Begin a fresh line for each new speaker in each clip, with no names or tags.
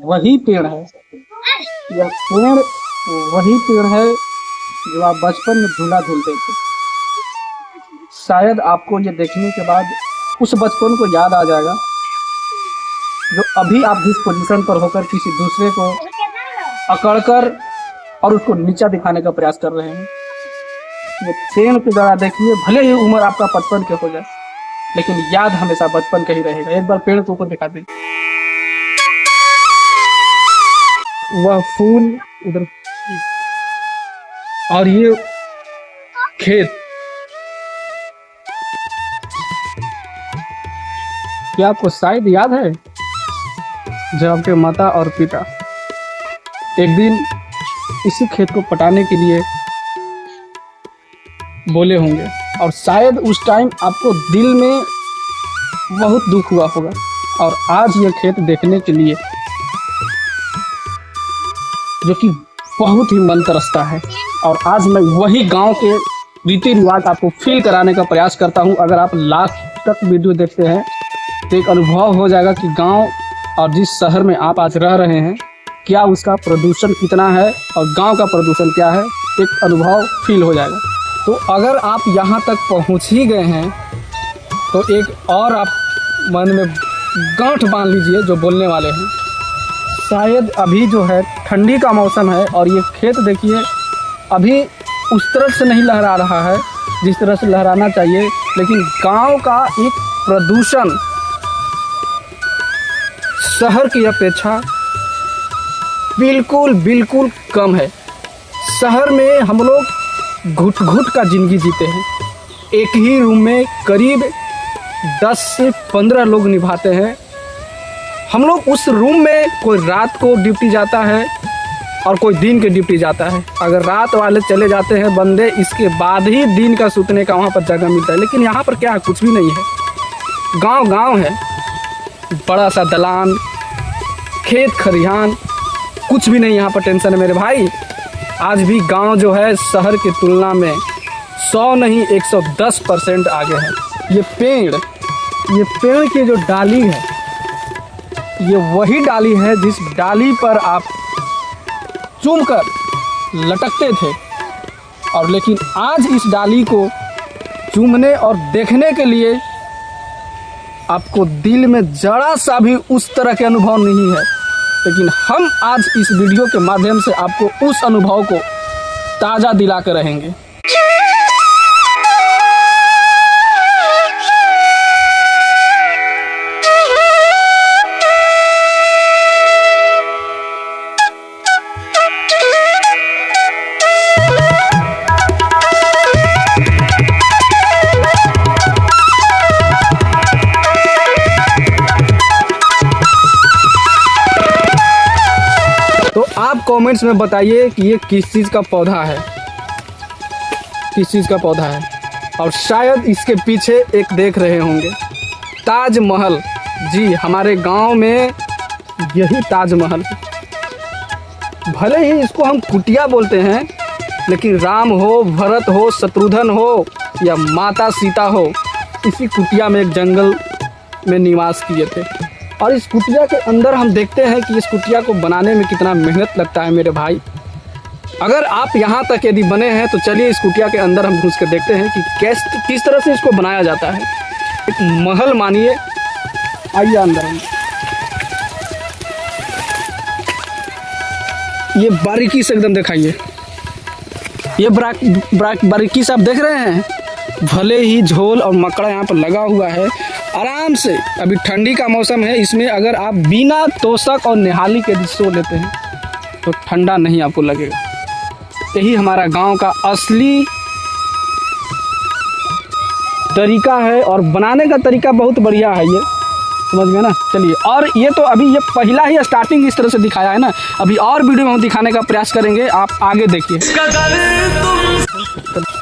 वही पेड़ है, यह पेड़ वही पेड़ है जो आप बचपन में झूला झूलते थे। शायद आपको ये देखने के बाद उस बचपन को याद आ जाएगा जो अभी आप जिस पोजीशन पर होकर किसी दूसरे को अकड़कर और उसको नीचा दिखाने का प्रयास कर रहे हैं। ये पेड़ की जरा देखिए, भले ही उम्र आपका 55 के हो जाए लेकिन याद हमेशा बचपन का ही रहेगा। एक बार पेड़ के ऊपर दिखा दीजिए, वह फूल उधर और ये खेत। क्या आपको शायद याद है जब आपके माता और पिता एक दिन इसी खेत को पटाने के लिए बोले होंगे और शायद उस टाइम आपको दिल में बहुत दुख हुआ होगा और आज ये खेत देखने के लिए जो कि बहुत ही मन तरसता है। और आज मैं वही गांव के रीति रिवाज आपको फील कराने का प्रयास करता हूं। अगर आप लास्ट तक वीडियो देखते हैं तो एक अनुभव हो जाएगा कि गांव और जिस शहर में आप आज रह रहे हैं क्या उसका प्रदूषण कितना है और गांव का प्रदूषण क्या है, एक अनुभव फील हो जाएगा। तो अगर आप यहाँ तक पहुँच ही गए हैं तो एक और आप मन में गांठ बांध लीजिए जो बोलने वाले हैं। शायद अभी जो है ठंडी का मौसम है और ये खेत देखिए अभी उस तरह से नहीं लहरा रहा है जिस तरह से लहराना चाहिए, लेकिन गांव का एक प्रदूषण शहर की अपेक्षा बिल्कुल कम है। शहर में हम लोग घुट घुट का ज़िंदगी जीते हैं, एक ही रूम में करीब 10 से 15 लोग निभाते हैं। हम लोग उस रूम में कोई रात को ड्यूटी जाता है और कोई दिन के ड्यूटी जाता है। अगर रात वाले चले जाते हैं बंदे, इसके बाद ही दिन का सूतने का वहाँ पर जगह मिलता है। लेकिन यहाँ पर क्या है, कुछ भी नहीं है। गांव है, बड़ा सा दलान, खेत खरिहान, कुछ भी नहीं यहाँ पर टेंशन है मेरे भाई। आज भी गांव जो है शहर की तुलना में 100 नहीं 110% आगे है। ये पेड़ की जो डाली है ये वही डाली है जिस डाली पर आप चूम कर लटकते थे, और लेकिन आज इस डाली को चूमने और देखने के लिए आपको दिल में जरा सा भी उस तरह के अनुभव नहीं है। लेकिन हम आज इस वीडियो के माध्यम से आपको उस अनुभव को ताज़ा दिला कर रहेंगे। आप कमेंट्स में बताइए कि ये किस चीज़ का पौधा है, और शायद इसके पीछे एक देख रहे होंगे ताजमहल। जी, हमारे गांव में यही ताजमहल है। भले ही इसको हम कुटिया बोलते हैं, लेकिन राम हो, भरत हो, शत्रुघ्न हो या माता सीता हो, इसी कुटिया में एक जंगल में निवास किए थे। और इस कुटिया के अंदर हम देखते हैं कि इस कुटिया को बनाने में कितना मेहनत लगता है मेरे भाई। अगर आप यहाँ तक यदि बने हैं तो चलिए इस कुटिया के अंदर हम घुस कर देखते हैं कि किस तरह से इसको बनाया जाता है। एक महल मानिए, आइए अंदर। हम ये बारीकी से एकदम दिखाइए, ये बारीकी से आप देख रहे हैं। भले ही झोल और मकड़ा यहाँ पर लगा हुआ है, आराम से अभी ठंडी का मौसम है, इसमें अगर आप बिना तोशक और निहाली के सो लेते हैं तो ठंडा नहीं आपको लगेगा। यही हमारा गांव का असली तरीका है और बनाने का तरीका बहुत बढ़िया है, ये समझ गए ना। चलिए, और ये तो अभी ये पहला ही स्टार्टिंग इस तरह से दिखाया है ना, अभी और वीडियो में हम दिखाने का प्रयास करेंगे, आप आगे देखिए।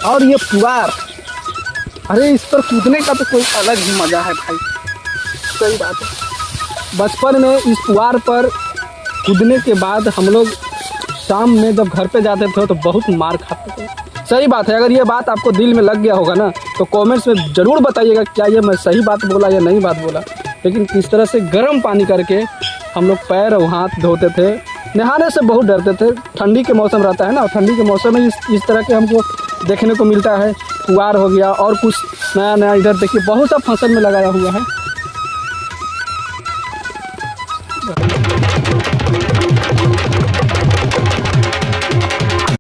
और ये पुआर, अरे इस पर कूदने का तो कोई अलग ही मज़ा है भाई, सही बात है। बचपन में इस पुआर पर कूदने के बाद हम लोग शाम में जब घर पे जाते थे तो बहुत मार खाते थे। सही बात है। अगर ये बात आपको दिल में लग गया होगा ना तो कमेंट्स में ज़रूर बताइएगा क्या ये मैं सही बात बोला या नहीं बात बोला। लेकिन किस तरह से गर्म पानी करके हम लोग पैर और हाथ धोते थे। नहाने से बहुत डरते थे, ठंडी के मौसम रहता है ना, ठंडी के मौसम में इस तरह के हमको देखने को मिलता है। पुआर हो गया और कुछ नया नया, इधर देखिए बहुत सा फसल में लगाया हुआ है।